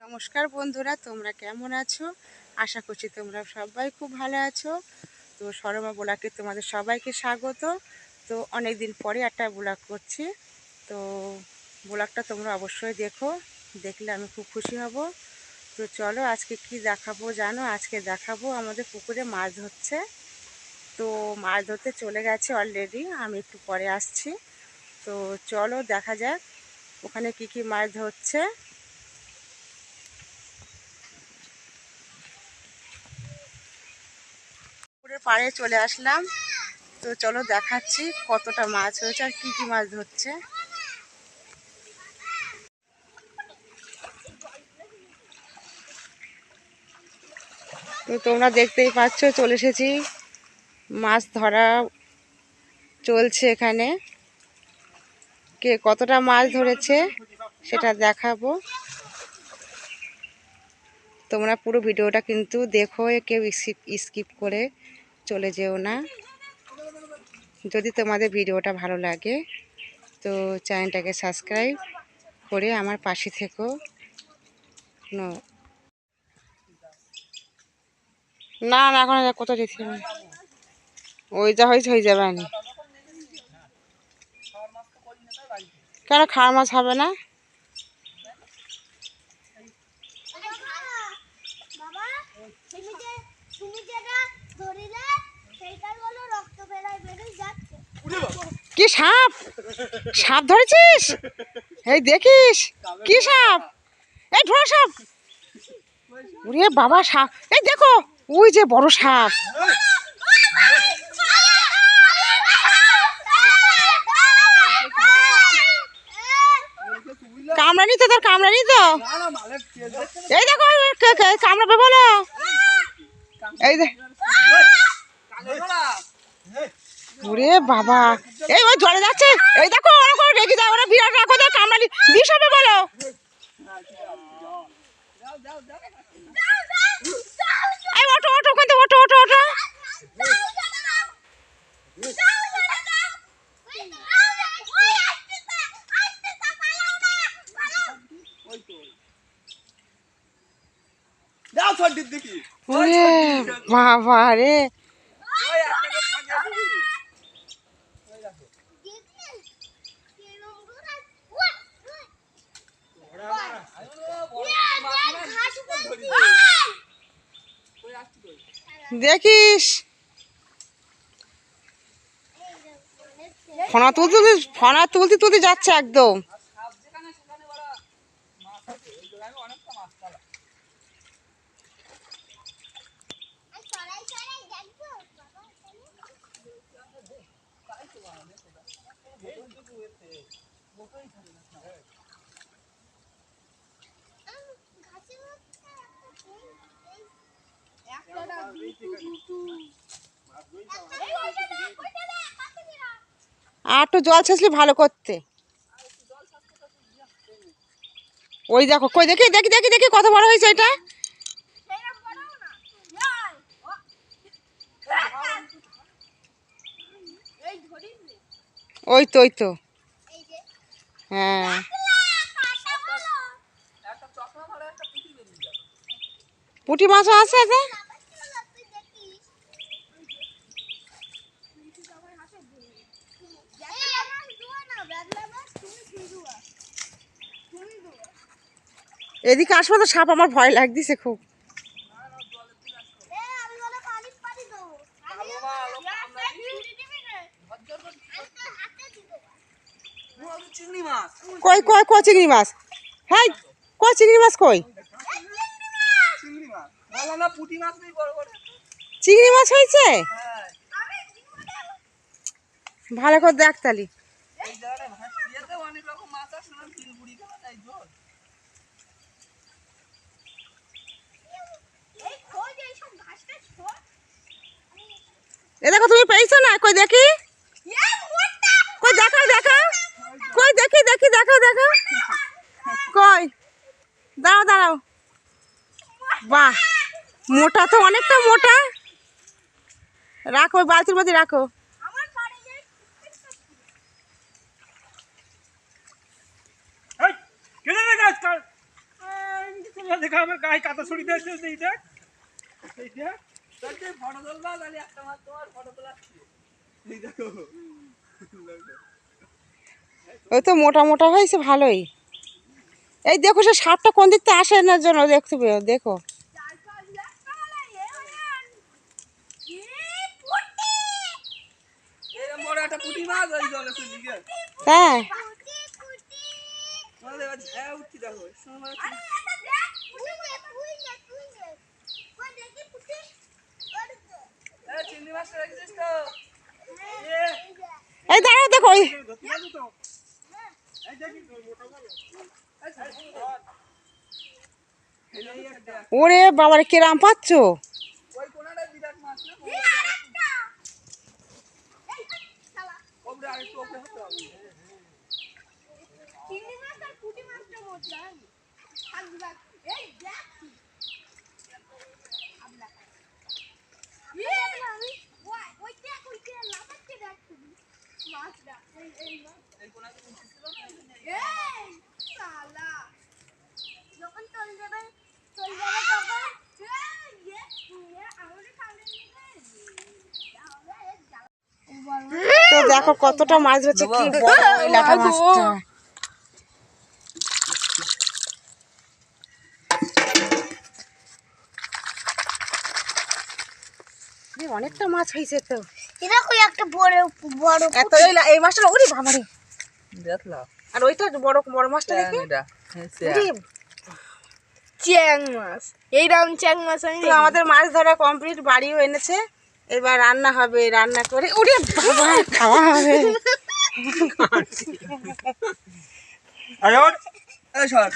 নমস্কার বন্ধুরা, তোমরা কেমন আছো? আশা করছি তোমরা সবাই খুব ভালো আছো। তো সরমা ব্লগে তোমাদের সবাইকে স্বাগত। তো অনেক দিন পরে একটা ব্লগ করছি। তো ব্লগটা তোমরা অবশ্যই দেখো, দেখলে আমি খুব খুশি হব। তো চলো আজকে কি দেখাবো জানো? আজকে দেখাবো আমাদের পুকুরে মাছ ধরছে। তো মাছ ধরতে চলে গেছে অলরেডি, আমি একটু পরে আসছি। তো চলো দেখা যাক ওখানে কি কি মাছ ধরছে। পুকুরের পাড়ে চলে আসলাম। তো চলো দেখাচ্ছি কতটা মাছ হয়েছে আর কি কি মাছ ধরছে। তো তোমরা দেখতেই পাচ্ছ চলে এসেছি, মাছ ধরা চলছে এখানে। কে কতটা মাছ ধরেছে সেটা দেখাবো। তোমরা পুরো ভিডিওটা কিন্তু দেখো, কেউ স্কিপ করে চলে যেও না। যদি তোমাদের ভিডিওটা ভালো লাগে তো চ্যানেলটাকে সাবস্ক্রাইব করে আমার পাশে থেকো। না না, এখন কোথাও যেতে হবে, ওই যা হয়েছে হয়ে যাবে। আমি কেন খাওয়া মাছ হবে না? কি সাপ? সাপ ধরেছিস? এই দেখিস কি সাপ? এই ঢোড়া সাপ। ওরে বাবা, সাপ! এই দেখো ওই যে বড় সাপ। কামড়ানি তো, তোর কামড়ানি তো। এই দেখো কামড়াবে বলো। এই ওরে বাবা, এই ওই জলে যাচ্ছে। এই দেখো ওরা করে রেখে যায়, ওরা বিরাট রাখো তো, কামড়ালি বিষ হবে বলো। এই ওটো ওটো, ওখান থেকে ওটো ওটো ওটো। বাবা রে, দেখিস ফনা তুলতে তুলতে যাচ্ছে একদম। আর একটু জল ছেঁচলে ভালো করতে। ওই দেখো, কই দেখি দেখি দেখি দেখি কত বড় হয়েছে এটা। ওই তো ওই তো, হ্যাঁ। পুঁটি মাছও আছে এতে। এদিকে আসবো তো, সাপ আমার ভয় লাগতেছে খুব। কই কই কই চিংড়ি মাছ? হ্যাঁ কই চিংড়ি মাছ কই? চিংড়ি মাছ হয়েছে? ভালো করে দেখ তালি। এ দেখো তুমি পেয়েছো না? কই দেখি, কই দেখাও দেখাও, কই দেখি দেখি দেখাও দেখাও, কই দাঁড়াও দাঁড়াও। বাহ, মোটা তো, অনেকটা মোটা। রাখো বালতির মধ্যে রাখো। দেখা আমার গায়ে কাটা ছড়ি দিয়েছে এই দেখ এই দেখ তাতে ফটো তোলবা তাহলে একটা মাত্র তোমার ফটো তোলা এই দেখো ওই তো মোটা মোটা হয়েছে ভালোই। এই দেখো সে সাপটা কোন দিক থেকে আসে না জন্য দেখতে পেও দেখো। এরকম বড় একটা পুঁটি মাছ ওই জলে চলে গেল। হ্যাঁ আমাদের বাড়ি হ্যাঁ উঠছি দেখো সময় চিংড়ি মাছটা রেখেছিস তো এই দাঁড়াও দেখো ওই ওরে বাবারে কিরাম পাচ্ছ। ওই কোনাটা বিরাট মাছ না ওপরে আরেকটু ওপরে হতে হবে চিংড়ি মাছ আর পুঁটি মাছটা মজা এই দেখ তো দেখো কতটা মাছ ধরছে, কি বড় ওই লাটা মাছটা। অনেকটা মাছ হয়েছে তো। দেখো একটা বড় বড় এত এই মাছটা ওরে বাবারে দেখলাম আর ওইটা বড় বড় মাছটা দেখি। চ্যাং মাছ, এইরকম চ্যাং মাছ আমি তো আমাদের মাছ ধরা কমপ্লিট, বাড়িও এনেছে, এবার রান্না হবে, রান্না করে ওরে বাবা খাওয়া হবে। আরে ওর এই সর